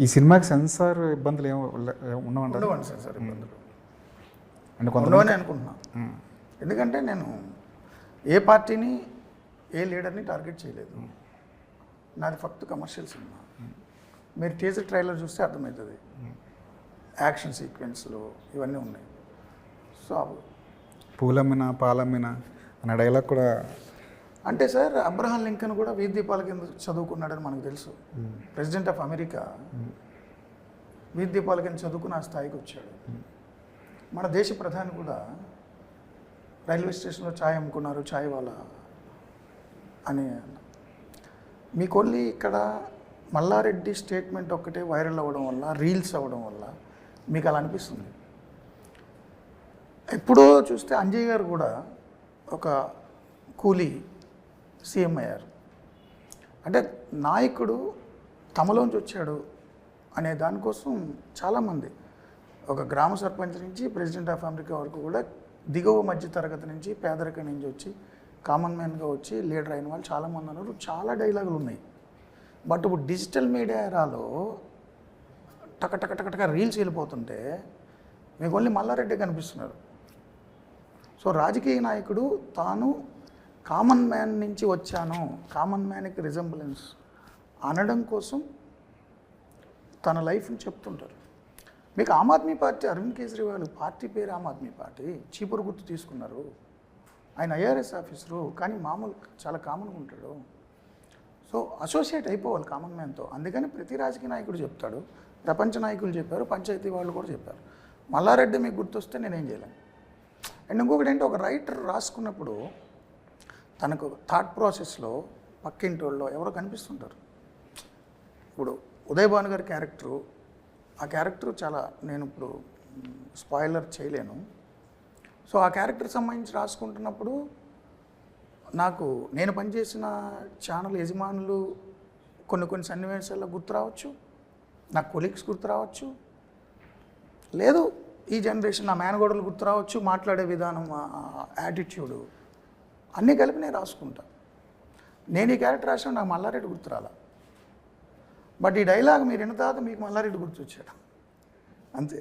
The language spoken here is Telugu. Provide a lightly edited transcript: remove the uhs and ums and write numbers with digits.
ఈ సినిమాకి సెన్సార్ ఇబ్బందులు ఉండవండి సెన్సార్ ఇబ్బందులు అంటే ఉండవని అనుకుంటున్నా. ఎందుకంటే నేను ఏ పార్టీని ఏ లీడర్ని టార్గెట్ చేయలేదు. నాది ఫక్త్ కమర్షియల్ సినిమా. మీరు టీజర్ ట్రైలర్ చూస్తే అర్థమవుతుంది. యాక్షన్ సీక్వెన్స్లు ఇవన్నీ ఉన్నాయి. సో పూలమ్మిన పాలమ్మిన అన్న డైలాగ్ కూడా అంటే సార్, అబ్రహాం లింకన్ కూడా వీధి దీపాల కింద చదువుకున్నాడని మనకు తెలుసు. ప్రెసిడెంట్ ఆఫ్ అమెరికా వీధి దీపాల కింద చదువుకుని ఆ స్థాయికి వచ్చాడు. మన దేశ ప్రధాని కూడా రైల్వే స్టేషన్లో ఛాయ్ అమ్ముకున్నారు, ఛాయ్ వాళ్ళ అని. మీకు ఓన్లీ ఇక్కడ మల్లారెడ్డి స్టేట్మెంట్ ఒక్కటే వైరల్ అవ్వడం వల్ల, రీల్స్ అవ్వడం వల్ల మీకు అలా అనిపిస్తుంది. ఎప్పుడో చూస్తే అంజయ్ గారు కూడా ఒక కూలీ సీఎం అయ్యారు. అంటే నాయకుడు తమలోంచి వచ్చాడు అనే దానికోసం చాలామంది, ఒక గ్రామ సర్పంచ్ నుంచి ప్రెసిడెంట్ ఆఫ్ అమెరికా వరకు కూడా దిగువ మధ్య తరగతి నుంచి, పేదరికం నుంచి వచ్చి కామన్ మ్యాన్గా వచ్చి లీడర్ అయిన వాళ్ళు చాలామంది ఉన్నారు. చాలా డైలాగులు ఉన్నాయి. బట్ ఇప్పుడు డిజిటల్ మీడియా ఎరాలో టక టక టక టక రీల్స్ వెళ్ళిపోతుంటే మీకు ఓన్లీ మల్లారెడ్డి కనిపిస్తున్నారు. సో రాజకీయ నాయకుడు తాను కామన్ మ్యాన్ నుంచి వచ్చాను, కామన్ మ్యాన్కి రిజంబులెన్స్ అనడం కోసం తన లైఫ్ని చెప్తుంటారు. మీకు ఆమ్ ఆద్మీ పార్టీ, అరవింద్ కేజ్రీవాల్ పార్టీ పేరు ఆమ్ ఆద్మీ పార్టీ, చీపురు గుర్తు తీసుకున్నారు. ఆయన ఐఆర్ఎస్ ఆఫీసరు, కానీ మామూలు చాలా కామన్గా ఉంటాడు. సో అసోసియేట్ అయిపోవాలి కామన్ మ్యాన్తో. అందుకని ప్రతి రాజకీయ నాయకుడు చెప్తాడు, ప్రపంచ నాయకులు చెప్పారు, పంచాయతీ వాళ్ళు కూడా చెప్పారు. మల్లారెడ్డి మీకు గుర్తొస్తే నేనేం చేయలేను. అండ్ ఇంకొకటి ఏంటి, ఒక రైటర్ రాసుకున్నప్పుడు తనకు థాట్ ప్రాసెస్లో పక్కింటి వాళ్ళు ఎవరో కనిపిస్తుంటారు. ఇప్పుడు ఉదయ్ భాను గారి క్యారెక్టరు, ఆ క్యారెక్టర్ చాలా, నేను ఇప్పుడు స్పాయిలర్ చేయలేను. సో ఆ క్యారెక్టర్ సంబంధించి రాసుకుంటున్నప్పుడు నాకు నేను పనిచేసిన ఛానల్ యజమానులు కొన్ని సన్నివేశాల్లో గుర్తు రావచ్చు, నా కొలీగ్స్ గుర్తు రావచ్చు, లేదు ఈ జనరేషన్ నా మేనగోడలు గుర్తు రావచ్చు, మాట్లాడే విధానం, యాటిట్యూడు అన్నీ కలిపి నేను రాసుకుంటా. నేను ఈ క్యారెక్టర్ రాసిన నాకు మల్లారెడ్డి గుర్తు రాలా. బట్ ఈ డైలాగ్ మీరు విన్న తర్వాత మీకు మల్లారెడ్డి గుర్తు వచ్చాడు అంతే.